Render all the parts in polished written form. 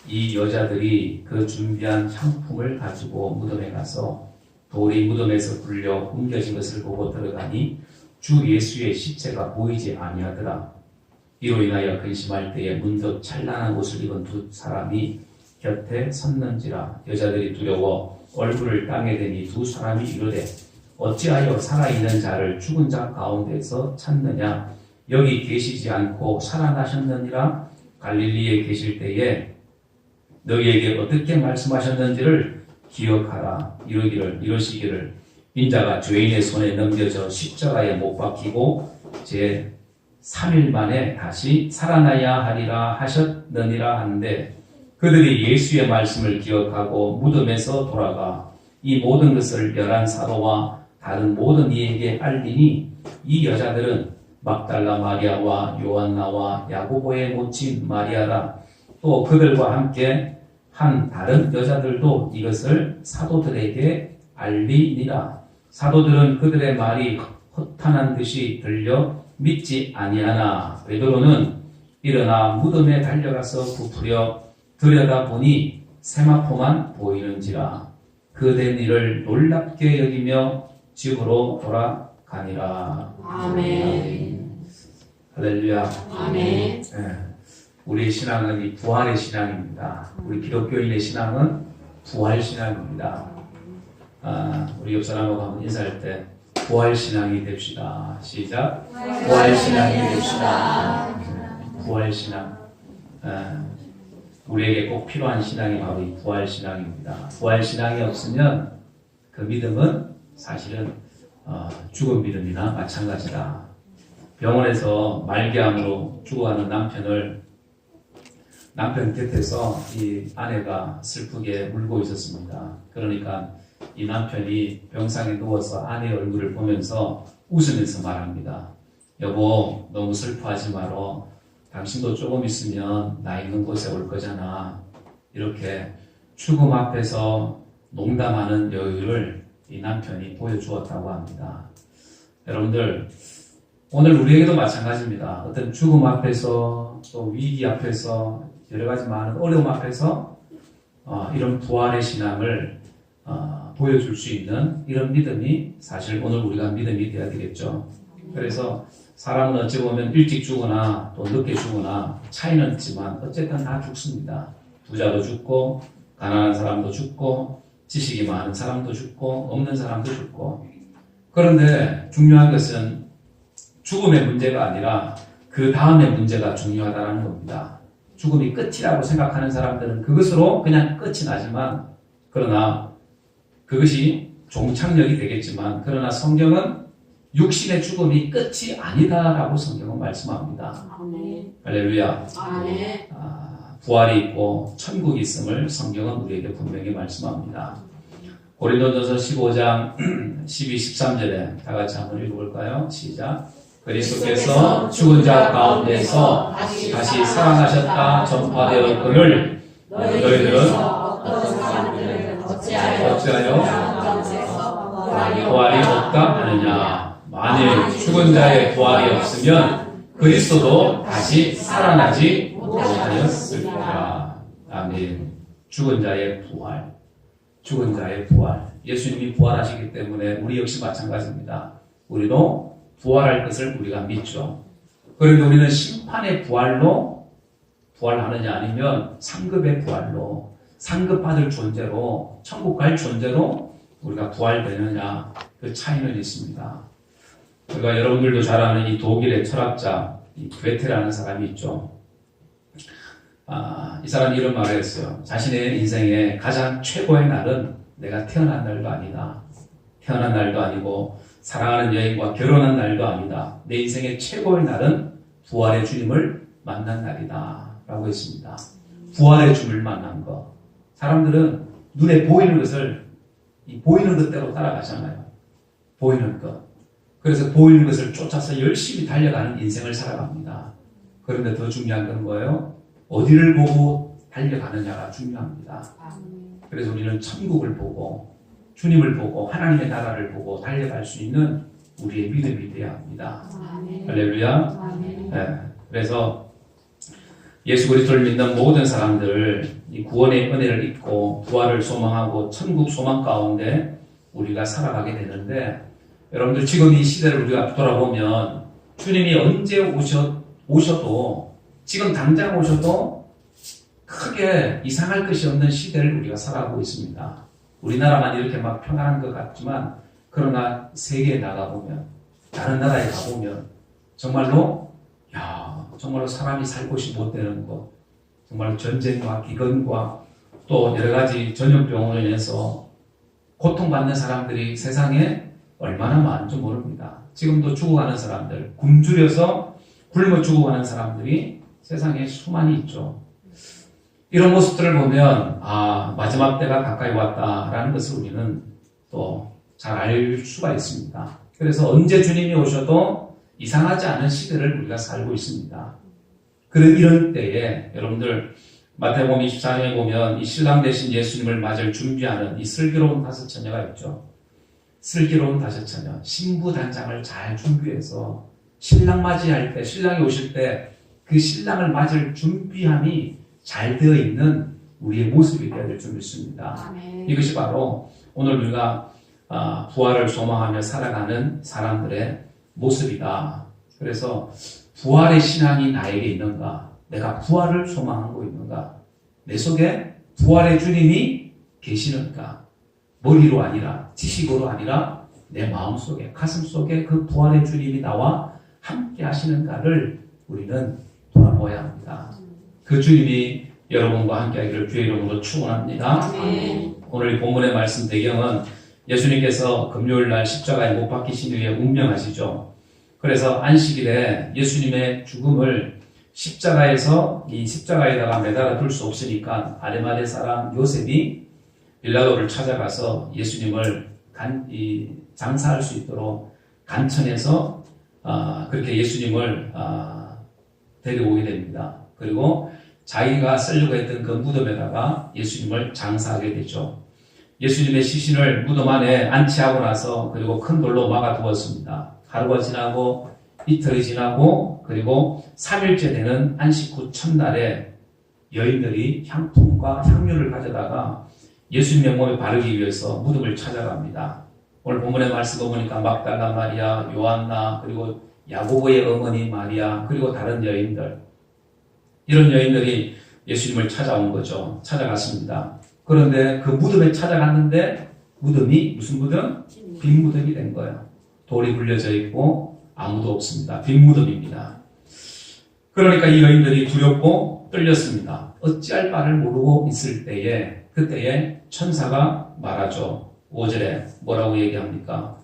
이 여자들이 그 준비한 향품을 가지고 무덤에 가서 돌이 무덤에서 굴려 옮겨진 것을 보고 들어가니 주 예수의 시체가 보이지 아니하더라. 이로 인하여 근심할 때에 문득 찬란한 옷을 입은 두 사람이 곁에 섰는지라. 여자들이 두려워 얼굴을 땅에 대니 두 사람이 이르되 어찌하여 살아있는 자를 죽은 자 가운데서 찾느냐. 여기 계시지 않고 살아나셨느니라. 갈릴리에 계실 때에 너희에게 어떻게 말씀하셨는지를 기억하라. 이러시기를 인자가 죄인의 손에 넘겨져 십자가에 못 박히고 제 3일 만에 다시 살아나야 하리라 하셨느니라 하는데, 그들이 예수의 말씀을 기억하고 무덤에서 돌아가 이 모든 것을 11 사도와 다른 모든 이에게 알리니, 이 여자들은 막달라 마리아와 요한나와 야고보의 모친 마리아라. 또 그들과 함께 한 다른 여자들도 이것을 사도들에게 알리니라. 사도들은 그들의 말이 허탄한 듯이 들려 믿지 아니하나 베드로는 일어나 무덤에 달려가서 부풀려 들여다보니 세마포만 보이는지라. 그 된 일을 놀랍게 여기며 집으로 돌아가니라. 아멘. 할렐루야. 아멘. 우리의 신앙은 이 부활의 신앙입니다. 우리 기독교인의 신앙은 부활 신앙입니다. 우리 옆 사람하고 한번 인사할 때 부활 신앙이 됩시다. 시작. 부활 신앙이 됩시다. 부활 신앙. 우리에게 꼭 필요한 신앙이 바로 이 부활 신앙입니다. 부활 신앙이 없으면 그 믿음은 사실은 죽은 믿음이나 마찬가지다. 병원에서 말기암으로 죽어가는 남편 곁에서 이 아내가 슬프게 울고 있었습니다. 그러니까 이 남편이 병상에 누워서 아내의 얼굴을 보면서 웃으면서 말합니다. 여보, 너무 슬퍼하지 마라. 당신도 조금 있으면 나 있는 곳에 올 거잖아. 이렇게 죽음 앞에서 농담하는 여유를 이 남편이 보여주었다고 합니다. 여러분들, 오늘 우리에게도 마찬가지입니다. 어떤 죽음 앞에서 또 위기 앞에서 여러 가지 많은 어려움 앞에서 이런 부활의 신앙을 보여줄 수 있는 이런 믿음이 사실 오늘 우리가 믿음이 되어야 되겠죠. 그래서 사람은 어찌 보면 일찍 죽거나 또 늦게 죽거나 차이는 있지만 어쨌든 다 죽습니다. 부자도 죽고 가난한 사람도 죽고 지식이 많은 사람도 죽고 없는 사람도 죽고. 그런데 중요한 것은 죽음의 문제가 아니라 그 다음의 문제가 중요하다는 겁니다. 죽음이 끝이라고 생각하는 사람들은 그것으로 그냥 끝이 나지만, 그러나 그것이 종착역이 되겠지만, 그러나 성경은 육신의 죽음이 끝이 아니다라고 성경은 말씀합니다. 아멘. 할렐루야. 아멘. 부활이 있고 천국이 있음을 성경은 우리에게 분명히 말씀합니다. 고린도전서 15장 12, 13절에 다 같이 한번 읽어볼까요? 시작. 그리스도께서 죽은 자 가운데서 다시 살아나셨다 전파되었거늘 너희들은 어떤 사람들을 어찌하여 부활이 없다 하느냐. 만일 죽은 자의 부활이 없으면 그리스도도 다시 살아나지 못하였으리라. 아멘. 죽은 자의 부활. 죽은 자의 부활. 예수님이 부활하시기 때문에 우리 역시 마찬가지입니다. 우리도 부활할 것을 우리가 믿죠. 그런데 우리는 심판의 부활로 부활하느냐, 아니면 상급의 부활로, 상급받을 존재로, 천국 갈 존재로 우리가 부활되느냐, 그 차이는 있습니다. 우리가 여러분들도 잘 아는 이 독일의 철학자 이 괴테라는 사람이 있죠. 이 사람이 이런 말을 했어요. 자신의 인생의 가장 최고의 날은 내가 태어난 날도 아니다. 태어난 날도 아니고 사랑하는 여인과 결혼한 날도 아니다. 내 인생의 최고의 날은 부활의 주님을 만난 날이다 라고 했습니다. 부활의 주님을 만난 것. 사람들은 눈에 보이는 것을 보이는 것대로 따라가잖아요. 보이는 것. 그래서 보이는 것을 쫓아서 열심히 달려가는 인생을 살아갑니다. 그런데 더 중요한 건 뭐예요? 어디를 보고 달려가느냐가 중요합니다. 그래서 우리는 천국을 보고 주님을 보고 하나님의 나라를 보고 달려갈 수 있는 우리의 믿음이 되어야 합니다. 아멘. 할렐루야. 아멘. 네. 그래서 예수 그리스도를 믿는 모든 사람들 이 구원의 은혜를 입고 부활을 소망하고 천국 소망 가운데 우리가 살아가게 되는데 여러분들 지금 이 시대를 우리가 돌아보면 주님이 언제 오셔도 지금 당장 오셔도 크게 이상할 것이 없는 시대를 우리가 살아가고 있습니다. 우리나라만 이렇게 막 평안한 것 같지만 그러나 세계에 나가보면 다른 나라에 가보면 정말로 정말로 사람이 살 곳이 못 되는 것, 정말 전쟁과 기근과 또 여러 가지 전염병으로 인해서 고통받는 사람들이 세상에 얼마나 많은지 모릅니다. 지금도 죽어가는 사람들, 굶주려서 굶어 죽어가는 사람들이 세상에 수많이 있죠. 이런 모습들을 보면 마지막 때가 가까이 왔다라는 것을 우리는 또 잘 알 수가 있습니다. 그래서 언제 주님이 오셔도 이상하지 않은 시대를 우리가 살고 있습니다. 이런 때에 여러분들 마태복음 24장에 보면 이 신랑 되신 예수님을 맞을 준비하는 이 슬기로운 다섯 처녀가 있죠. 슬기로운 다섯 처녀, 신부 단장을 잘 준비해서 신랑 맞이할 때, 신랑이 오실 때 그 신랑을 맞을 준비함이 잘 되어 있는 우리의 모습이 되어야 될 줄 믿습니다. 이것이 바로 오늘 우리가 부활을 소망하며 살아가는 사람들의 모습이다. 그래서 부활의 신앙이 나에게 있는가? 내가 부활을 소망하고 있는가? 내 속에 부활의 주님이 계시는가? 머리로 아니라 지식으로 아니라 내 마음속에 가슴 속에 그 부활의 주님이 나와 함께 하시는가를 우리는 돌아보아야 합니다. 그 주님이 여러분과 함께 하기를 주의 이름으로 축원합니다. 오늘 이 본문의 말씀 배경은 예수님께서 금요일날 십자가에 못 박히신 후에 운명하시죠. 그래서 안식일에 예수님의 죽음을 십자가에다가 매달아 둘 수 없으니까 아리마대 사람 요셉이 빌라도를 찾아가서 예수님을 장사할 수 있도록 간천해서 그렇게 예수님을 데려오게 됩니다. 그리고 자기가 쓰려고 했던 그 무덤에다가 예수님을 장사하게 되죠. 예수님의 시신을 무덤 안에 안치하고 나서 그리고 큰 돌로 막아두었습니다. 하루가 지나고 이틀이 지나고 그리고 3일째 되는 안식 후 첫날에 여인들이 향품과 향유를 가져다가 예수님의 몸에 바르기 위해서 무덤을 찾아갑니다. 오늘 본문의 말씀을 보니까 막달라 마리아, 요한나, 그리고 야고보의 어머니 마리아, 그리고 다른 여인들, 이런 여인들이 예수님을 찾아온 거죠. 찾아갔습니다. 그런데 그 무덤에 찾아갔는데 무덤이 무슨 무덤? 빈 무덤이 된 거예요. 돌이 굴려져 있고 아무도 없습니다. 빈 무덤입니다. 그러니까 이 여인들이 두렵고 떨렸습니다. 어찌할 바를 모르고 있을 때에 그때에 천사가 말하죠. 5절에 뭐라고 얘기합니까?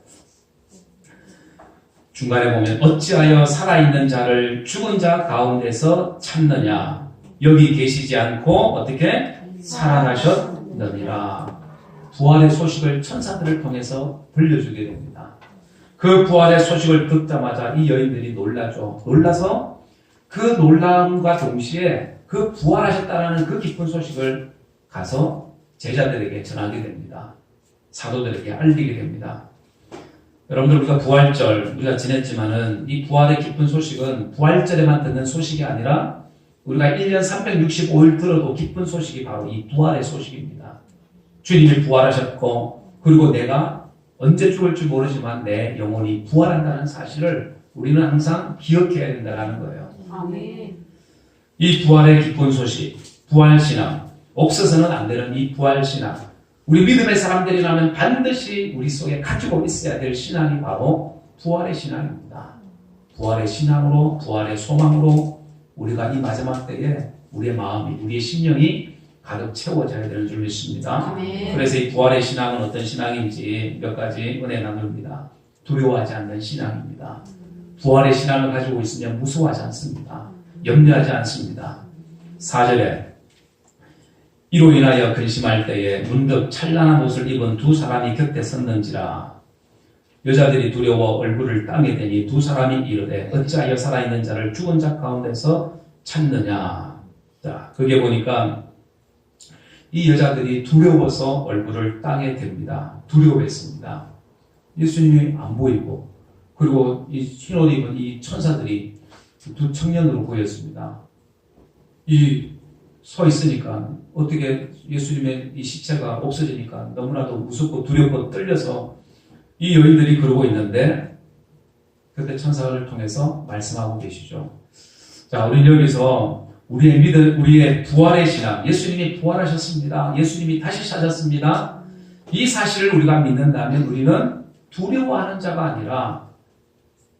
중간에 보면 어찌하여 살아있는 자를 죽은 자 가운데서 찾느냐? 여기 계시지 않고 어떻게 살아나셨느니라. 부활의 소식을 천사들을 통해서 들려주게 됩니다. 그 부활의 소식을 듣자마자 이 여인들이 놀라죠. 놀라서 그 놀라움과 동시에 그 부활하셨다는 그 기쁜 소식을 가서 제자들에게 전하게 됩니다. 사도들에게 알리게 됩니다. 여러분들 우리가 부활절 우리가 지냈지만은 이 부활의 기쁜 소식은 부활절에만 듣는 소식이 아니라 우리가 1년 365일 들어도 기쁜 소식이 바로 이 부활의 소식입니다. 주님이 부활하셨고 그리고 내가 언제 죽을지 모르지만 내 영혼이 부활한다는 사실을 우리는 항상 기억해야 된다는 거예요. 아멘. 이 부활의 기쁜 소식, 부활신앙, 없어서는 안 되는 이 부활신앙, 우리 믿음의 사람들이라면 반드시 우리 속에 가지고 있어야 될 신앙이 바로 부활의 신앙입니다. 부활의 신앙으로, 부활의 소망으로 우리가 이 마지막 때에 우리의 마음이, 우리의 심령이 가득 채워져야 되는 줄 믿습니다. 아멘. 그래서 이 부활의 신앙은 어떤 신앙인지 몇 가지 은혜 나눕니다. 두려워하지 않는 신앙입니다. 부활의 신앙을 가지고 있으면 무서워하지 않습니다. 염려하지 않습니다. 4절에 이로 인하여 근심할 때에 문득 찬란한 옷을 입은 두 사람이 곁에 섰는지라. 여자들이 두려워 얼굴을 땅에 대니 두 사람이 이르되 어찌하여 살아있는 자를 죽은 자 가운데서 찾느냐. 자, 그게 보니까 이 여자들이 두려워서 얼굴을 땅에 댑니다. 두려워했습니다. 예수님이 안 보이고 그리고 이 흰옷 입은 이 천사들이 두 청년으로 보였습니다. 서 있으니까 어떻게 예수님의 이 시체가 없어지니까 너무나도 무섭고 두렵고 떨려서 이 여인들이 그러고 있는데 그때 천사를 통해서 말씀하고 계시죠. 자, 우리는 여기서 우리의 믿음, 우리의 부활의 신앙, 예수님이 부활하셨습니다. 예수님이 다시 사셨습니다. 이 사실을 우리가 믿는다면 우리는 두려워하는 자가 아니라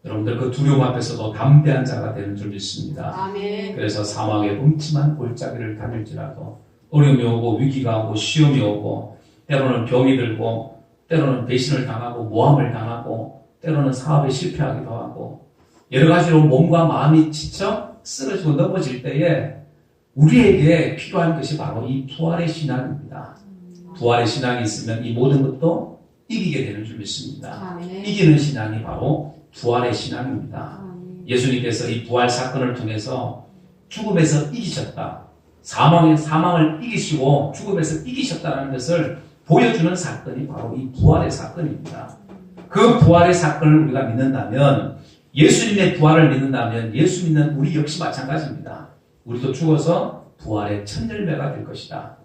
여러분들 그 두려움 앞에서도 담대한 자가 되는 줄 믿습니다. 아멘. 그래서 사막의 음침한 골짜기를 다닐지라도 어려움이 오고 위기가 오고 시험이 오고 때로는 병이 들고 때로는 배신을 당하고 모함을 당하고 때로는 사업에 실패하기도 하고 여러 가지로 몸과 마음이 지쳐 쓰러지고 넘어질 때에 우리에게 필요한 것이 바로 이 부활의 신앙입니다. 부활의 신앙이 있으면 이 모든 것도 이기게 되는 줄 믿습니다. 아멘. 이기는 신앙이 바로 부활의 신앙입니다. 아멘. 예수님께서 이 부활 사건을 통해서 죽음에서 이기셨다. 사망을 이기시고 죽음에서 이기셨다는 것을 보여주는 사건이 바로 이 부활의 사건입니다. 그 부활의 사건을 우리가 믿는다면, 예수님의 부활을 믿는다면 예수 믿는 우리 역시 마찬가지입니다. 우리도 죽어서 부활의 첫 열매가 될 것이다.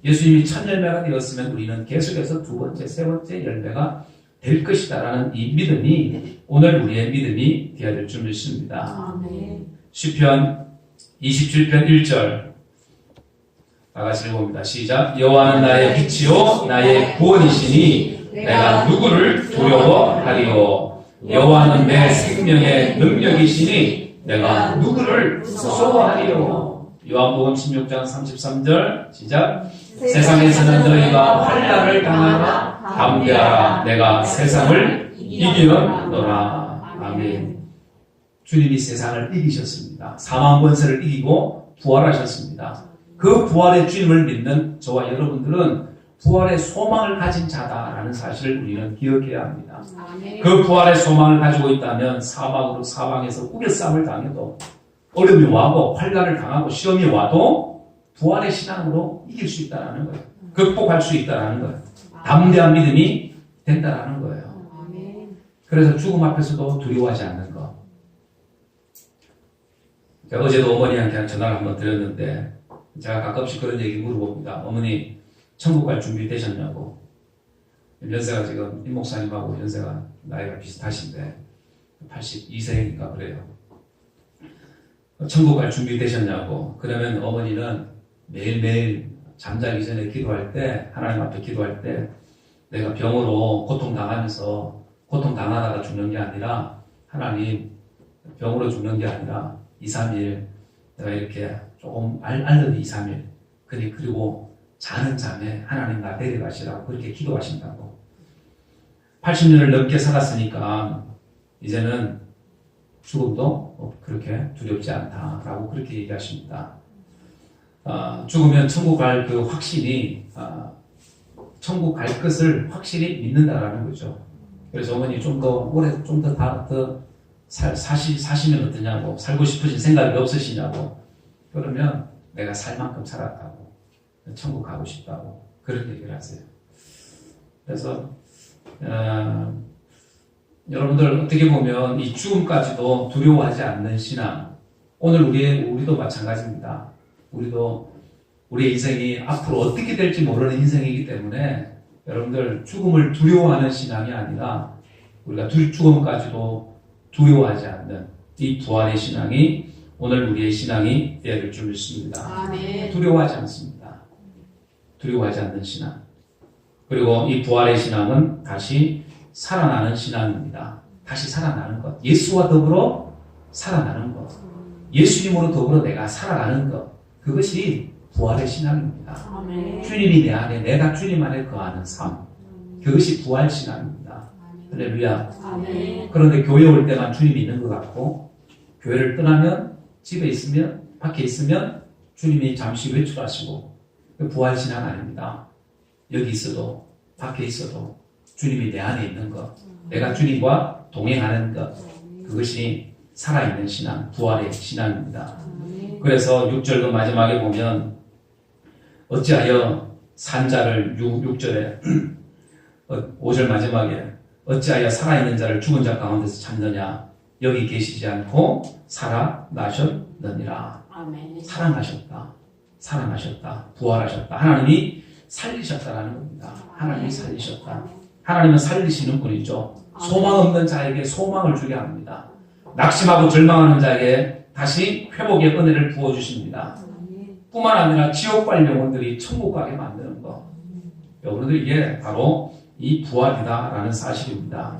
예수님이 첫 열매가 되었으면 우리는 계속해서 두 번째, 세 번째 열매가 될 것이다 라는 이 믿음이 오늘 우리의 믿음이 되어야 될 줄 믿습니다. 아멘. 시편 27편 1절 다 같이 읽어봅니다. 시작. 여호와는 나의 빛이요 나의 구원이시니 내가 누구를 두려워하리요. 여호와는 내 생명의 능력이시니 내가 누구를 무서워하리요. 요한복음 16장 33절 시작. 세상에서는 너희가 환난을 당하나 담대하라. 내가 세상을 이기었노라. 아멘. 주님이 세상을 이기셨습니다. 사망 권세를 이기고 부활하셨습니다. 그 부활의 주님을 믿는 저와 여러분들은 부활의 소망을 가진 자다라는 사실을 우리는 기억해야 합니다. 아멘. 그 부활의 소망을 가지고 있다면 사방에서 우겨싸움을 당해도 어려움이 와도 환난을 당하고 시험이 와도 부활의 신앙으로 이길 수 있다는 거예요. 극복할 수 있다는 거예요. 담대한 믿음이 된다는 거예요. 아멘. 그래서 죽음 앞에서도 두려워하지 않는 것. 제가 어제도 어머니한테 전화를 한번 드렸는데 제가 가끔씩 그런 얘기 물어봅니다. 어머니 천국 갈 준비 되셨냐고. 연세가 지금 임 목사님하고 연세가 나이가 비슷하신데 82세니까 그래요. 천국 갈 준비 되셨냐고. 그러면 어머니는 매일매일 잠자기 전에 기도할 때, 하나님 앞에 기도할 때 내가 병으로 고통당하다가 죽는 게 아니라 하나님 병으로 죽는 게 아니라 2, 3일 내가 이렇게 조금 알던 2, 3일 그리고 자는 잠에 하나님 나 데려가시라고 그렇게 기도하신다고. 80년을 넘게 살았으니까 이제는 죽음도 그렇게 두렵지 않다라고 그렇게 얘기하십니다. 죽으면 천국 갈 그 확신이 천국 갈 것을 확실히 믿는다라는 거죠. 그래서 어머니 좀 더 오래 사시면 어떠냐고, 살고 싶으신 생각이 없으시냐고. 그러면 내가 살 만큼 살았다고, 천국 가고 싶다고 그런 얘기를 하세요. 그래서 여러분들 어떻게 보면 이 죽음까지도 두려워하지 않는 신앙, 오늘 우리도 마찬가지입니다. 우리의 인생이 앞으로 어떻게 될지 모르는 인생이기 때문에 여러분들 죽음을 두려워하는 신앙이 아니라 우리가 죽음까지도 두려워하지 않는 이 부활의 신앙이 오늘 우리의 신앙이 되어야 될 줄 믿습니다. 아멘. 두려워하지 않습니다. 두려워하지 않는 신앙. 그리고 이 부활의 신앙은 다시 살아나는 신앙입니다. 다시 살아나는 것. 예수와 더불어 살아나는 것. 예수님으로 더불어 내가 살아가는 것. 그것이 부활의 신앙입니다. 아멘. 주님이 내 안에, 내가 주님 안에 거하는 삶. 그것이 부활 신앙입니다. 할렐루야. 아멘. 그런데 교회 올 때만 주님이 있는 것 같고, 교회를 떠나면, 집에 있으면, 밖에 있으면 주님이 잠시 외출하시고, 그 부활 신앙 아닙니다. 여기 있어도, 밖에 있어도 주님이 내 안에 있는 것, 내가 주님과 동행하는 것, 그것이 살아있는 신앙, 부활의 신앙입니다. 그래서 6절 그 마지막에 보면 어찌하여 산자를 6절에 5절 마지막에 어찌하여 살아있는 자를 죽은 자 가운데서 찾느냐, 여기 계시지 않고 살아나셨느니라. 아멘. 살아나셨다. 부활하셨다. 하나님이 살리셨다라는 겁니다. 하나님이 살리셨다. 하나님은 살리시는 분이죠. 소망 없는 자에게 소망을 주게 합니다. 낙심하고 절망하는 자에게 다시 회복의 은혜를 부어주십니다. 뿐만 아니라 지옥 갈 영혼들이 천국 가게 만드는 것. 여러분들 이게 바로 이 부활이다라는 사실입니다.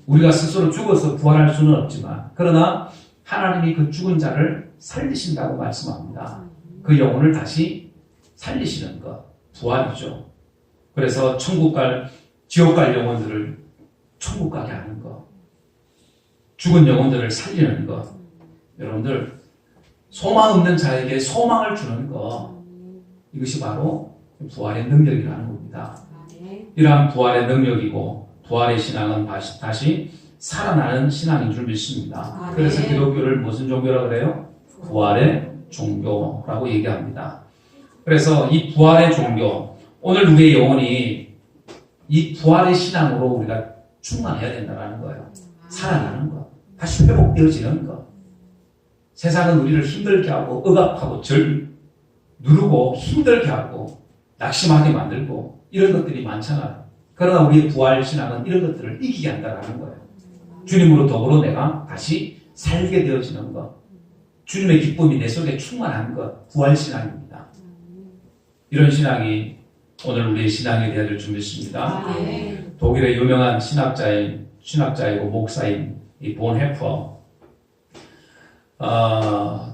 우리가 스스로 죽어서 부활할 수는 없지만 그러나 하나님이 그 죽은 자를 살리신다고 말씀합니다. 그 영혼을 다시 살리시는 것. 부활이죠. 그래서 지옥 갈 영혼들을 천국 가게 하는 것. 죽은 영혼들을 살리는 것. 여러분들 소망 없는 자에게 소망을 주는 것. 이것이 바로 부활의 능력이라는 겁니다. 이러한 부활의 능력이고 부활의 신앙은 다시 살아나는 신앙인 줄 믿습니다. 그래서 기독교를 무슨 종교라고 그래요? 부활의 종교라고 얘기합니다. 그래서 이 부활의 종교, 오늘 우리의 영혼이 이 부활의 신앙으로 우리가 충만해야 된다는 거예요. 살아나는 것, 다시 회복되어지는 것. 세상은 우리를 힘들게 하고 억압하고 누르고 힘들게 하고 낙심하게 만들고 이런 것들이 많잖아요. 그러나 우리의 부활 신앙은 이런 것들을 이기게 한다는 거예요. 주님으로 더불어 내가 다시 살게 되어지는 것. 주님의 기쁨이 내 속에 충만한 것. 부활 신앙입니다. 이런 신앙이 오늘 우리의 신앙이 되어야 될 줄 믿습니다. 독일의 유명한 신학자이고 목사인 이 본 헤퍼.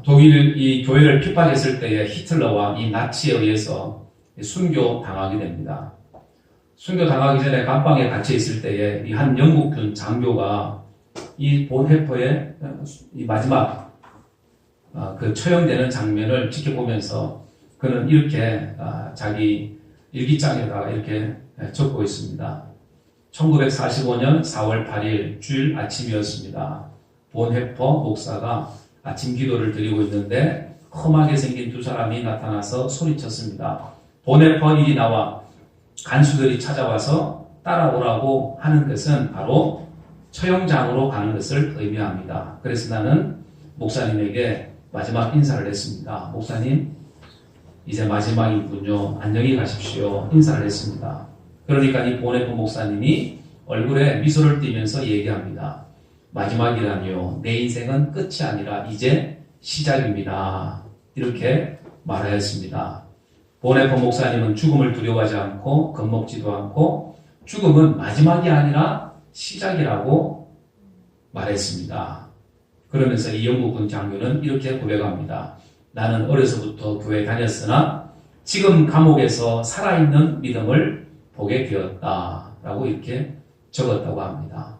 독일 이 교회를 핍박했을 때에 히틀러와 이 나치에 의해서 순교 당하게 됩니다. 순교 당하기 전에 감방에 갇혀 있을 때에 이 한 영국군 장교가 이 본 헤퍼의 이 마지막 그 처형되는 장면을 지켜보면서 그는 이렇게 자기 일기장에다가 이렇게 적고 있습니다. 1945년 4월 8일 주일 아침이었습니다. 본 헤퍼 목사가 아침 기도를 드리고 있는데 험하게 생긴 두 사람이 나타나서 소리쳤습니다. 본 헤퍼 이리 나와. 간수들이 찾아와서 따라오라고 하는 것은 바로 처형장으로 가는 것을 의미합니다. 그래서 나는 목사님에게 마지막 인사를 했습니다. 목사님, 이제 마지막이군요. 안녕히 가십시오. 인사를 했습니다. 그러니까 이 보네프 목사님이 얼굴에 미소를 띠면서 얘기합니다. 마지막이라니요. 내 인생은 끝이 아니라 이제 시작입니다. 이렇게 말하였습니다. 보네프 목사님은 죽음을 두려워하지 않고 겁먹지도 않고 죽음은 마지막이 아니라 시작이라고 말했습니다. 그러면서 이 영국군 장교는 이렇게 고백합니다. 나는 어려서부터 교회 다녔으나 지금 감옥에서 살아있는 믿음을 보게 되었다라고 이렇게 적었다고 합니다.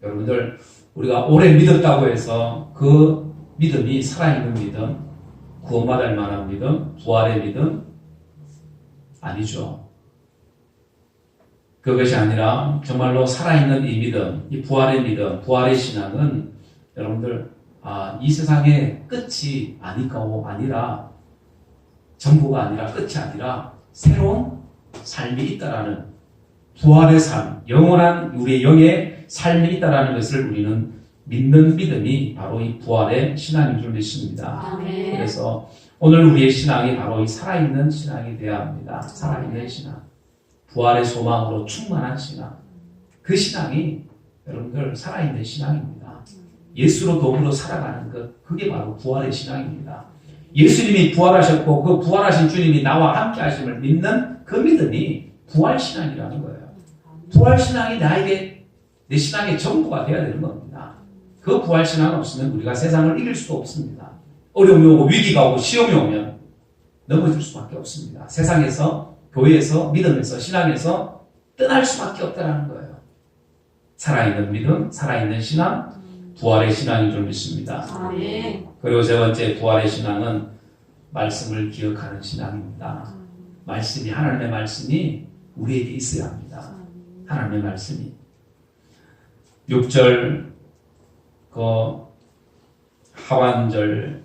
여러분들 우리가 오래 믿었다고 해서 그 믿음이 살아있는 믿음, 구원받을 만한 믿음, 부활의 믿음 아니죠. 그것이 아니라 정말로 살아있는 이 믿음, 이 부활의 믿음, 부활의 신앙은 여러분들 이 세상의 끝이 아니라 전부가 아니라 끝이 아니라 새로운 삶이 있다라는 부활의 삶, 영원한 우리의 영의 삶이 있다라는 것을 우리는 믿는 믿음이 바로 이 부활의 신앙인 줄 믿습니다. 그래서 오늘 우리의 신앙이 바로 이 살아있는 신앙이 되어야 합니다. 살아있는 신앙, 부활의 소망으로 충만한 신앙. 그 신앙이 여러분들 살아있는 신앙입니다. 예수로 더불어 살아가는 것, 그게 바로 부활의 신앙입니다. 예수님이 부활하셨고 그 부활하신 주님이 나와 함께 하심을 믿는 그 믿음이 부활 신앙이라는 거예요. 부활 신앙이 나에게 내 신앙의 전부가 되어야 되는 겁니다. 그 부활 신앙 없으면 우리가 세상을 이길 수가 없습니다. 어려움이 오고 위기가 오고 시험이 오면 넘어질 수밖에 없습니다. 세상에서, 교회에서, 믿음에서, 신앙에서 떠날 수밖에 없다는 거예요. 살아있는 믿음, 살아있는 신앙, 부활의 신앙인 줄 믿습니다. 그리고 세 번째 부활의 신앙은 말씀을 기억하는 신앙입니다. 말씀이, 하나님의 말씀이 우리에게 있어야 합니다. 하나님의 말씀이. 6절 하완절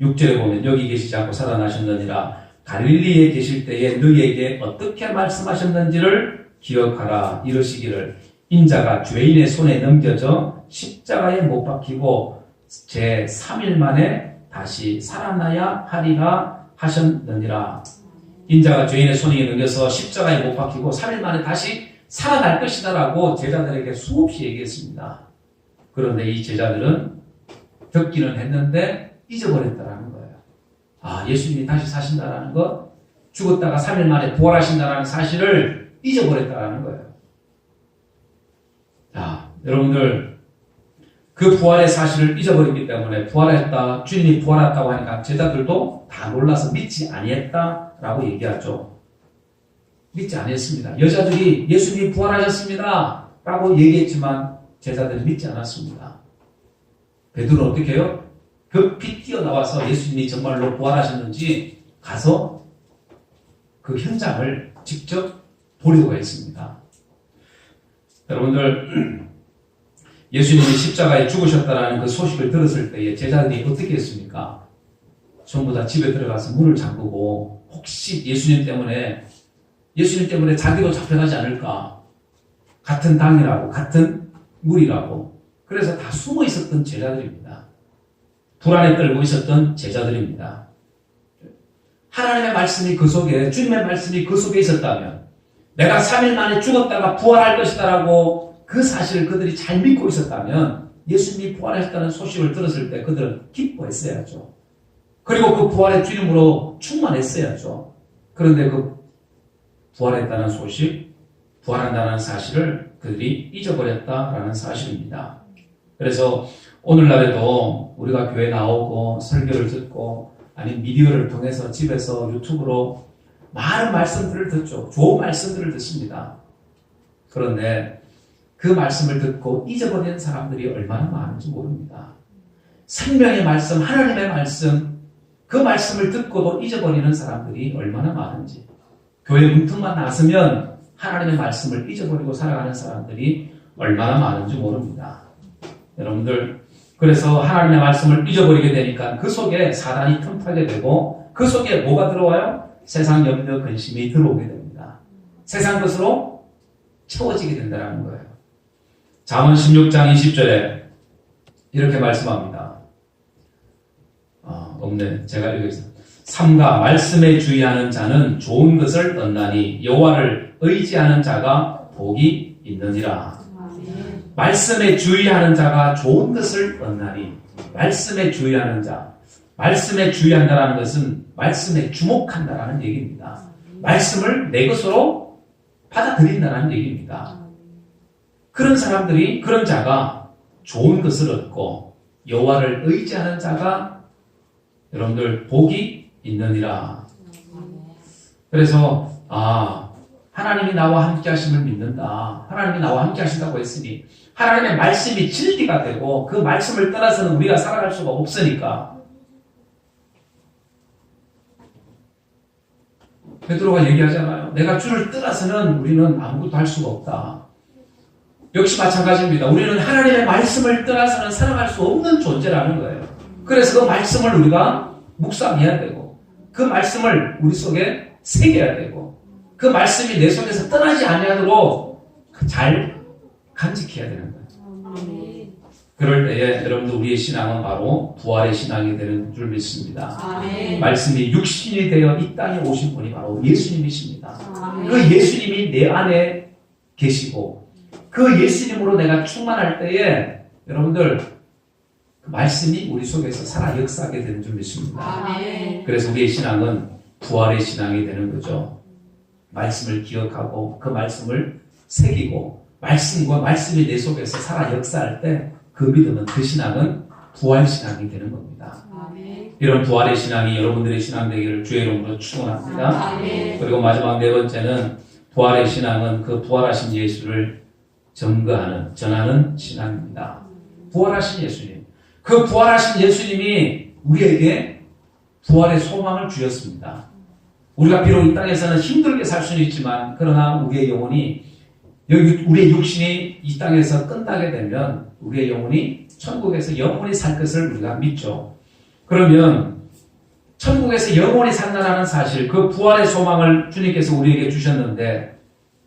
6절에 보면 여기 계시지 않고 살아나셨느니라 갈릴리에 계실 때에 너희에게 어떻게 말씀하셨는지를 기억하라 이러시기를 인자가 죄인의 손에 넘겨져 십자가에 못 박히고 제 3일 만에 다시 살아나야 하리라 하셨느니라. 인자가 죄인의 손에 넘겨서 십자가에 못 박히고 3일 만에 다시 살아날 것이다라고 제자들에게 수없이 얘기했습니다. 그런데 이 제자들은 듣기는 했는데 잊어버렸다라는 거예요. 아, 예수님이 다시 사신다라는 것, 죽었다가 3일 만에 부활하신다라는 사실을 잊어버렸다라는 거예요. 자, 여러분들 그 부활의 사실을 잊어버렸기 때문에 부활했다, 주님이 부활했다고 하니까 제자들도 다 놀라서 믿지 아니했다라고 얘기하죠. 믿지 아니했습니다. 여자들이 예수님이 부활하셨습니다 라고 얘기했지만 제자들이 믿지 않았습니다. 베드로는 어떻게 해요? 급히 뛰어나와서 예수님이 정말로 부활하셨는지 가서 그 현장을 직접 보려고 했습니다. 여러분들, 예수님이 십자가에 죽으셨다는 그 소식을 들었을 때에 제자들이 어떻게 했습니까? 전부 다 집에 들어가서 문을 잠그고 혹시 예수님 때문에 자기도 잡혀가지 않을까? 같은 당이라고, 같은 물이라고. 그래서 다 숨어 있었던 제자들입니다. 불안에 떨고 있었던 제자들입니다. 하나님의 말씀이 그 속에, 주님의 말씀이 그 속에 있었다면 내가 3일 만에 죽었다가 부활할 것이다라고 그 사실을 그들이 잘 믿고 있었다면 예수님이 부활하셨다는 소식을 들었을 때 그들은 기뻐했어야죠. 그리고 그 부활의 주님으로 충만했어야죠. 그런데 그 부활했다는 소식, 부활한다는 사실을 그들이 잊어버렸다라는 사실입니다. 그래서 오늘날에도 우리가 교회 나오고 설교를 듣고 아니면 미디어를 통해서 집에서 유튜브로 많은 말씀들을 듣죠. 좋은 말씀들을 듣습니다. 그런데 그 말씀을 듣고 잊어버리는 사람들이 얼마나 많은지 모릅니다. 생명의 말씀, 하나님의 말씀, 그 말씀을 듣고도 잊어버리는 사람들이 얼마나 많은지. 교회 문틈만 나서면 하나님의 말씀을 잊어버리고 살아가는 사람들이 얼마나 많은지 모릅니다. 여러분들, 그래서 하나님의 말씀을 잊어버리게 되니까 그 속에 사단이 틈타게 되고 그 속에 뭐가 들어와요? 세상 염려, 근심이 들어오게 됩니다. 세상 것으로 채워지게 된다는 거예요. 잠언 16장 20절에 이렇게 말씀합니다. 없네. 제가 읽겠습니다. 삼가 말씀에 주의하는 자는 좋은 것을 얻나니 여호와를 의지하는 자가 복이 있느니라. 말씀에 주의하는 자가 좋은 것을 얻나니. 말씀에 주의하는 자. 말씀에 주의한다는 것은 말씀에 주목한다는 얘기입니다. 말씀을 내 것으로 받아들인다는 얘기입니다. 그런 사람들이, 그런 자가 좋은 것을 얻고 여호와를 의지하는 자가 여러분들 복이 있느니라. 그래서 하나님이 나와 함께 하심을 믿는다. 하나님이 나와 함께 하신다고 했으니 하나님의 말씀이 진리가 되고 그 말씀을 떠나서는 우리가 살아갈 수가 없으니까 베드로가 얘기하잖아요. 내가 주를 떠나서는 우리는 아무것도 할 수가 없다. 역시 마찬가지입니다. 우리는 하나님의 말씀을 떠나서는 살아갈 수 없는 존재라는 거예요. 그래서 그 말씀을 우리가 묵상해야 되고 그 말씀을 우리 속에 새겨야 되고 그 말씀이 내 속에서 떠나지 아니하도록 잘 간직해야 되는 거예요. 그럴 때에 여러분들 우리의 신앙은 바로 부활의 신앙이 되는 줄 믿습니다. 아멘. 말씀이 육신이 되어 이 땅에 오신 분이 바로 예수님이십니다. 아멘. 그 예수님이 내 안에 계시고 그 예수님으로 내가 충만할 때에 여러분들 그 말씀이 우리 속에서 살아 역사하게 되는 줄 믿습니다. 아멘. 그래서 우리의 신앙은 부활의 신앙이 되는 거죠. 말씀을 기억하고 그 말씀을 새기고 말씀과 말씀이 내 속에서 살아 역사할 때 그 믿음은, 그 신앙은 부활 신앙이 되는 겁니다. 아멘. 이런 부활의 신앙이 여러분들의 신앙 되기를 주의 이름으로 축원합니다. 아멘. 그리고 마지막 네 번째는 부활의 신앙은 그 부활하신 예수를 증거하는, 전하는 신앙입니다. 부활하신 예수님. 그 부활하신 예수님이 우리에게 부활의 소망을 주셨습니다. 우리가 비록 이 땅에서는 힘들게 살 수는 있지만 그러나 우리의 영혼이 우리의 육신이 이 땅에서 끝나게 되면 우리의 영혼이 천국에서 영원히 살 것을 우리가 믿죠. 그러면 천국에서 영원히 산다는 사실, 그 부활의 소망을 주님께서 우리에게 주셨는데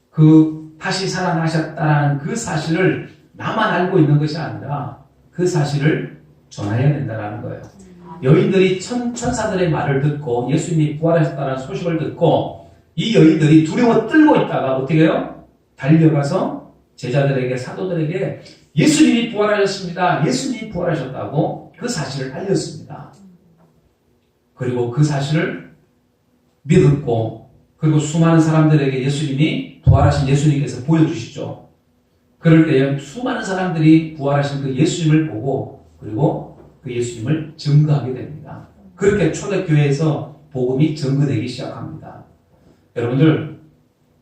그 다시 살아나셨다는 그 사실을 나만 알고 있는 것이 아니라 그 사실을 전해야 된다는 거예요. 여인들이 천사들의 말을 듣고 예수님이 부활하셨다는 소식을 듣고 이 여인들이 두려워 떨고 있다가 어떻게 해요? 달려가서 제자들에게, 사도들에게 예수님이 부활하셨습니다. 예수님이 부활하셨다고 그 사실을 알렸습니다. 그리고 그 사실을 믿었고, 그리고 수많은 사람들에게 예수님이, 부활하신 예수님께서 보여주시죠. 그럴 때에 수많은 사람들이 부활하신 그 예수님을 보고, 그리고 그 예수님을 증거하게 됩니다. 그렇게 초대교회에서 복음이 증거되기 시작합니다. 여러분들,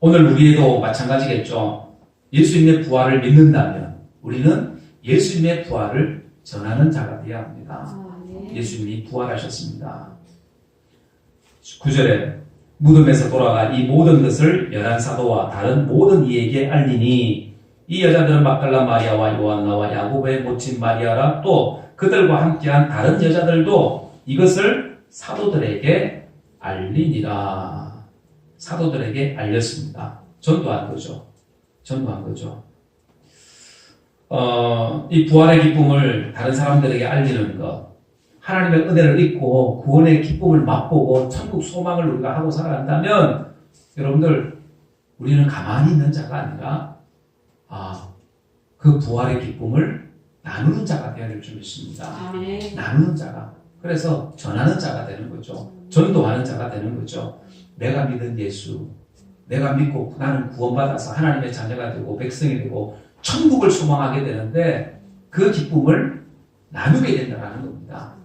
오늘 우리에도 마찬가지겠죠. 예수님의 부활을 믿는다면 우리는 예수님의 부활을 전하는 자가 되어야 합니다. 예수님이 부활하셨습니다. 9절에 무덤에서 돌아가 이 모든 것을 11사도와 다른 모든 이에게 알리니 이 여자들은 막달라 마리아와 요한나와 야고보의 모친 마리아라 또 그들과 함께한 다른 여자들도 이것을 사도들에게 알리니라. 사도들에게 알렸습니다. 전도한 거죠. 전도한 거죠. 이 부활의 기쁨을 다른 사람들에게 알리는 것, 하나님의 은혜를 잊고 구원의 기쁨을 맛보고 천국 소망을 우리가 하고 살아간다면 여러분들 우리는 가만히 있는 자가 아니라 그 부활의 기쁨을 나누는 자가 되어야 될 줄 믿습니다. 나누는 자가. 그래서 전하는 자가 되는 거죠. 전도하는 자가 되는 거죠. 내가 믿은 예수, 내가 믿고 나는 구원받아서 하나님의 자녀가 되고 백성이 되고 천국을 소망하게 되는데 그 기쁨을 나누게 된다는 겁니다.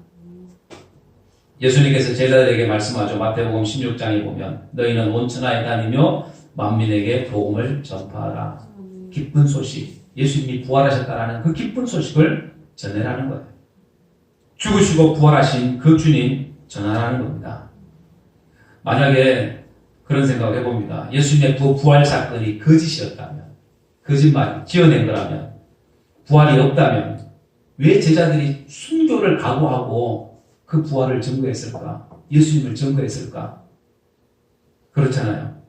예수님께서 제자들에게 말씀하죠. 마태복음 16장에 보면 너희는 온 천하에 다니며 만민에게 복음을 전파하라. 기쁜 소식, 예수님이 부활하셨다라는 그 기쁜 소식을 전해라는 거예요. 죽으시고 부활하신 그 주님 전하라는 겁니다. 만약에 그런 생각을 해봅니다. 예수님의 부활 사건이 거짓이었다면, 거짓말, 지어낸 거라면, 부활이 없다면 왜 제자들이 순교를 각오하고 그 부활을 증거했을까? 예수님을 증거했을까? 그렇잖아요.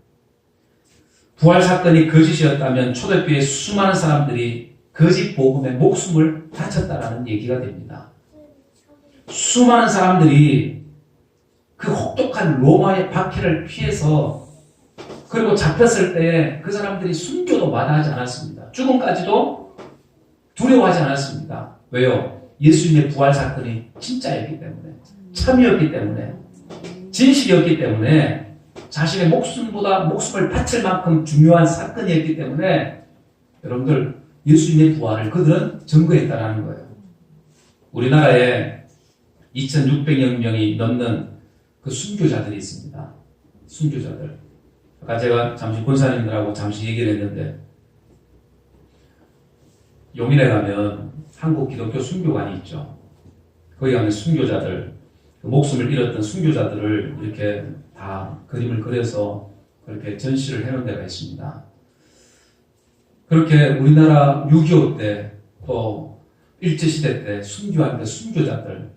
부활 사건이 거짓이었다면 초대교회 수많은 사람들이 거짓 복음에 목숨을 바쳤다라는 얘기가 됩니다. 수많은 사람들이 그 혹독한 로마의 박해를 피해서 그리고 잡혔을 때 그 사람들이 순교도 마다하지 않았습니다. 죽음까지도 두려워하지 않았습니다. 왜요? 예수님의 부활 사건이 진짜였기 때문에, 참이었기 때문에, 진실이었기 때문에, 자신의 목숨보다 목숨을 바칠 만큼 중요한 사건이었기 때문에 여러분들 예수님의 부활을 그들은 증거했다라는 거예요. 우리나라에 2,600여 명이 넘는 그 순교자들이 있습니다. 순교자들. 아까 제가 잠시 권사님들하고 잠시 얘기를 했는데 용인에 가면 한국 기독교 순교관이 있죠. 거기 가면 순교자들, 그 목숨을 잃었던 순교자들을 이렇게 다 그림을 그려서 그렇게 전시를 해놓은 데가 있습니다. 그렇게 우리나라 6.25 때 또 일제시대 때 순교한 그 순교자들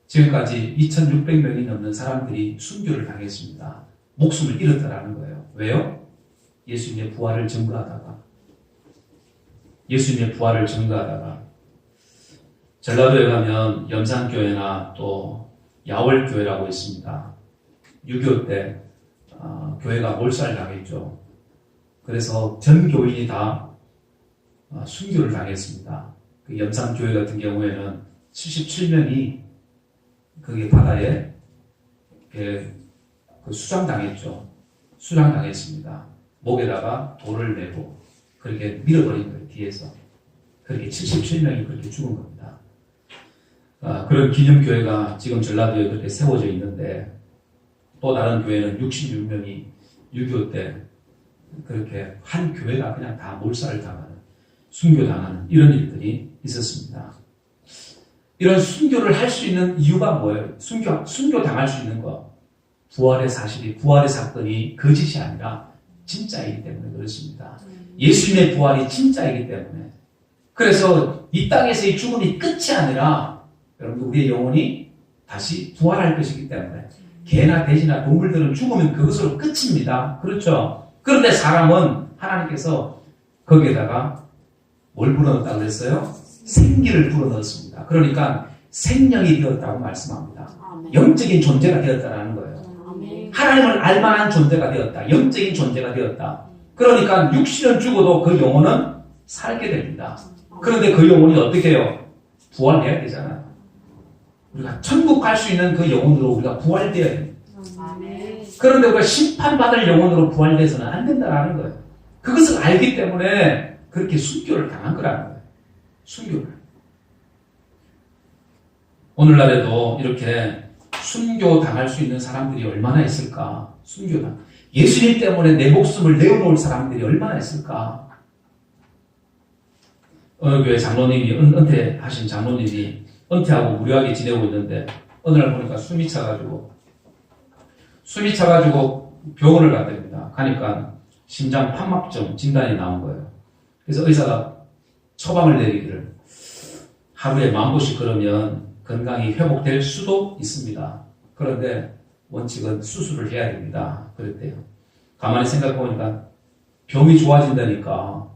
지금까지 2,600명이 넘는 사람들이 순교를 당했습니다. 목숨을 잃었다라는 거예요. 왜요? 예수님의 부활을 증거하다가 전라도에 가면 염산교회나 또 야월교회라고 있습니다. 6.25 때 교회가 몰살당했죠. 그래서 전 교인이 다 순교를 당했습니다. 그 염산교회 같은 경우에는 77명이 그게 바다에 그 수장당했죠. 수장당했습니다. 목에다가 돌을 메고 그렇게 밀어버린 거예요. 뒤에서. 그렇게 77명이 그렇게 죽은 겁니다. 그런 기념교회가 지금 전라도에 그렇게 세워져 있는데 또 다른 교회는 66명이 6.25 때 그렇게 한 교회가 그냥 다 몰살을 당하는, 순교당하는 이런 일들이 있었습니다. 이런 순교를 할 수 있는 이유가 뭐예요? 순교 당할 수 있는 거. 부활의 사실이, 부활의 사건이 거짓이 아니라 진짜이기 때문에 그렇습니다. 예수님의 부활이 진짜이기 때문에. 그래서 이 땅에서의 죽음이 끝이 아니라 여러분 우리의 영혼이 다시 부활할 것이기 때문에 개나 돼지나 동물들은 죽으면 그것으로 끝입니다. 그렇죠? 그런데 사람은 하나님께서 거기에다가 뭘 불어넣었다고 그랬어요? 생기를 불어넣었습니다. 그러니까 생명이 되었다고 말씀합니다. 아멘. 영적인 존재가 되었다는 거예요. 아멘. 하나님을 알만한 존재가 되었다. 영적인 존재가 되었다. 그러니까 육신은 죽어도 그 영혼은 살게 됩니다. 그런데 그 영혼이 어떻게 해요? 부활해야 되잖아요. 우리가 천국 갈 수 있는 그 영혼으로 우리가 부활되어야 됩니다. 아멘. 그런데 우리가 심판받을 영혼으로 부활돼서는 안 된다는 거예요. 그것을 알기 때문에 그렇게 순교를 당한 거라는 거예요. 순교를. 오늘날에도 이렇게 순교 당할 수 있는 사람들이 얼마나 있을까? 순교당. 예수님 때문에 내 목숨을 내어놓을 사람들이 얼마나 있을까? 어느 교회 장로님이, 은퇴하신 장로님이 은퇴하고 무료하게 지내고 있는데 어느 날 보니까 숨이 차가지고 병원을 갔답니다. 가니까 심장 판막증 진단이 나온 거예요. 그래서 의사가 처방을 내리기를 하루에 10,000보씩 걸으면 건강이 회복될 수도 있습니다. 그런데 원칙은 수술을 해야 됩니다. 그랬대요. 가만히 생각해보니까 병이 좋아진다니까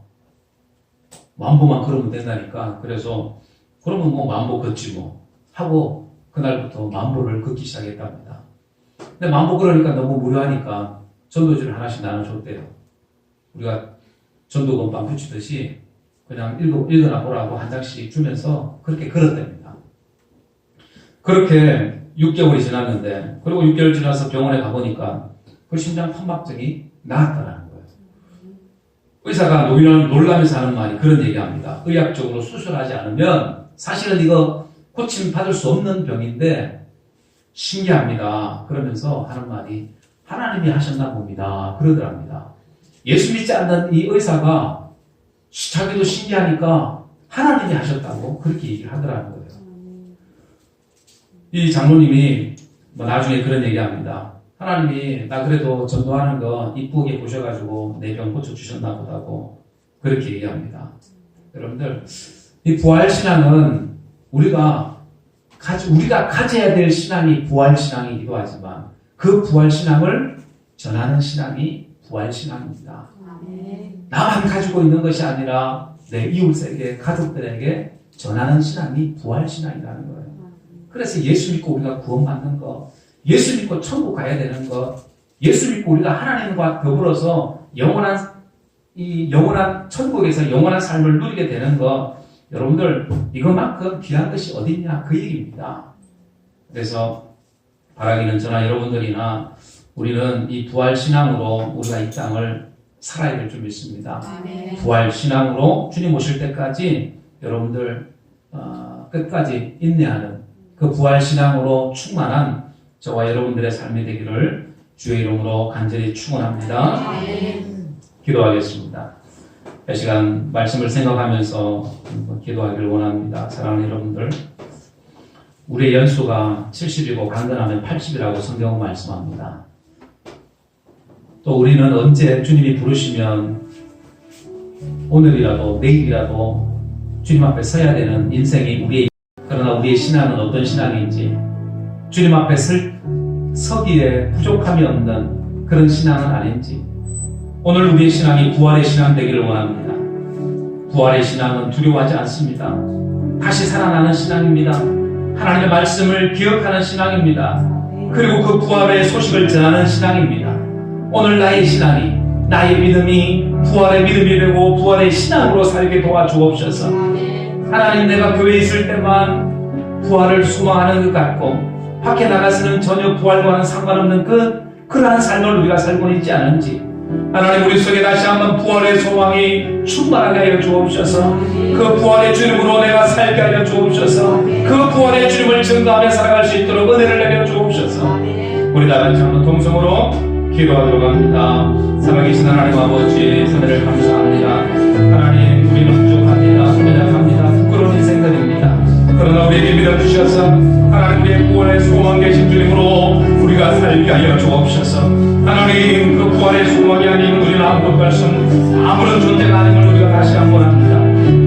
10,000보만 걸으면 된다니까. 그래서 그러면 뭐 10,000보 걷지 뭐 하고 그날부터 10,000보를 걷기 시작했답니다. 근데 10,000보 걸으니까 너무 무료하니까 전도지를 하나씩 나눠줬대요. 우리가 전도 건빵 붙이듯이 그냥 읽어나 보라고 한 장씩 주면서 그렇게 걸었답니다. 그렇게 6개월이 지났는데, 그리고 6개월 지나서 병원에 가보니까 그 심장 판막증이 나았다는 거예요. 의사가 놀라면서 하는 말이 그런 얘기합니다. 의학적으로 수술하지 않으면 사실은 이거 고침 받을 수 없는 병인데 신기합니다. 그러면서 하는 말이 하나님이 하셨나 봅니다. 그러더랍니다. 예수 믿지 않는 이 의사가 자기도 신기하니까 하나님이 하셨다고 그렇게 얘기를 하더라는 거예요. 이 장로님이 나중에 그런 얘기합니다. 하나님이 나 그래도 전도하는 거 이쁘게 보셔가지고 내 병 고쳐주셨나 보다고 그렇게 얘기합니다. 여러분들, 이 부활신앙은 우리가 가져야 될 신앙이 부활신앙이기도 하지만 그 부활신앙을 전하는 신앙이 부활신앙입니다. 나만 가지고 있는 것이 아니라 내 이웃에게, 가족들에게 전하는 신앙이 부활신앙이라는 거예요. 그래서 예수 믿고 우리가 구원받는 것, 예수 믿고 천국 가야 되는 것, 예수 믿고 우리가 하나님과 더불어서 영원한 천국에서 영원한 삶을 누리게 되는 것, 여러분들 이것만큼 귀한 것이 어디 있냐 그 얘기입니다. 그래서 바라기는 저나 여러분들이나 우리는 이 부활신앙으로 우리가 이 땅을 살아야 될 줄 믿습니다. 부활신앙으로 주님 오실 때까지 여러분들 끝까지 인내하는 그 부활신앙으로 충만한 저와 여러분들의 삶이 되기를 주의 이름으로 간절히 축원합니다. 기도하겠습니다. 이 시간 말씀을 생각하면서 기도하기를 원합니다. 사랑하는 여러분들, 우리의 연수가 70이고 강건하면 80이라고 성경은 말씀합니다. 또 우리는 언제 주님이 부르시면 오늘이라도 내일이라도 주님 앞에 서야 되는 인생이 그러나 우리의 신앙은 어떤 신앙인지, 주님 앞에 서기에 부족함이 없는 그런 신앙은 아닌지, 오늘 우리의 신앙이 부활의 신앙 되기를 원합니다. 부활의 신앙은 두려워하지 않습니다. 다시 살아나는 신앙입니다. 하나님의 말씀을 기억하는 신앙입니다. 그리고 그 부활의 소식을 전하는 신앙입니다. 오늘 나의 신앙이, 나의 믿음이 부활의 믿음이 되고 부활의 신앙으로 살게 도와주옵소서. 하나님, 내가 교회에 있을 때만 부활을 소망하는 것 같고 밖에 나가서는 전혀 부활과는 상관없는 그러한 삶을 우리가 살고 있지 않은지, 하나님 우리 속에 다시 한번 부활의 소망이 충만하게 하여 주옵소서. 그 부활의 주님으로 내가 살게 하여 주옵소서. 그 부활의 주님을 증거하며 살아갈 수 있도록 은혜를 내려 주옵소서. 우리 다 같이 한번 동성으로 기도하도록 합니다. 살아계신 하나님 아버지, 은혜를 감사합니다. 하나님, 우리는 부족합니다. 연약합니다. 부끄러운 인생들입니다. 그러나 우리에게 믿어주셔서 하나님, 우리의 부활의 소망 계신 주님으로 우리가 살게 하여 주옵소서. 하나님, 그 부활의 소망이 아닌 우리는 아무것도 할 수 없는 아무런 존재가 아님을 우리가 다시 한번 합니다.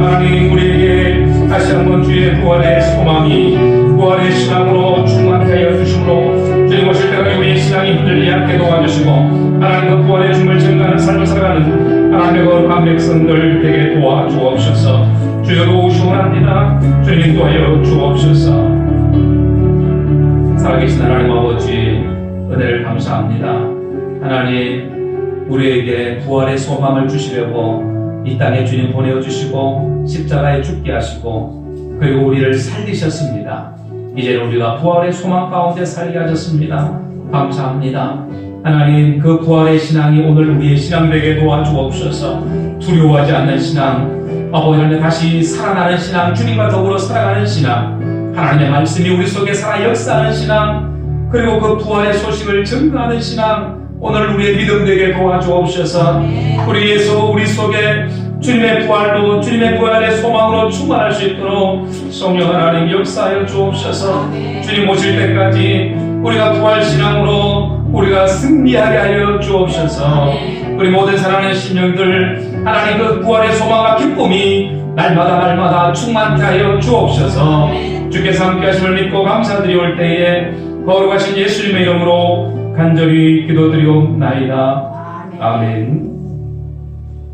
하나님, 우리에게 다시 한번 주의 부활의 소망이 부활의 신앙으로 충만하게 하여 주심으로 주님 오실 때까지 우리의 신앙이 흔들리지 않게 도와주시고, 하나님 그 부활의 주님을 증거하는 삶을 살아가는 하나님의 거룩한 백성들 되게 도와주옵소서. 주여 도우시기 원합니다. 주님 인도하여 주옵소서. 살아계신 하나님 아버지, 은혜를 감사합니다. 하나님, 우리에게 부활의 소망을 주시려고 이 땅에 주님 보내어주시고 십자가에 죽게 하시고 그리고 우리를 살리셨습니다. 이제는 우리가 부활의 소망 가운데 살게 하셨습니다. 감사합니다. 하나님, 그 부활의 신앙이 오늘 우리의 신앙 되게 도와주옵소서. 두려워하지 않는 신앙, 아버지 하나님 다시 살아나는 신앙, 주님과 더불어 살아가는 신앙, 하나님의 말씀이 우리 속에 살아 역사하는 신앙, 그리고 그 부활의 소식을 증거하는 신앙, 오늘 우리의 믿음 되게 도와주옵소서. 우리 예수 우리 속에 주님의 부활로, 주님의 부활의 소망으로 충만할 수 있도록 성령 하나님 역사하여 주옵소서. 주님 오실 때까지 우리가 부활 신앙으로 우리가 승리하게 하여 주옵소서. 우리 모든 사랑하는 심령들, 하나님 그 부활의 소망과 기쁨이 날마다 충만케 하여 주옵소서. 주께서 함께 하심을 믿고 감사드리올 때에 거룩하신 예수님의 이름으로 간절히 기도드리옵나이다. 아멘.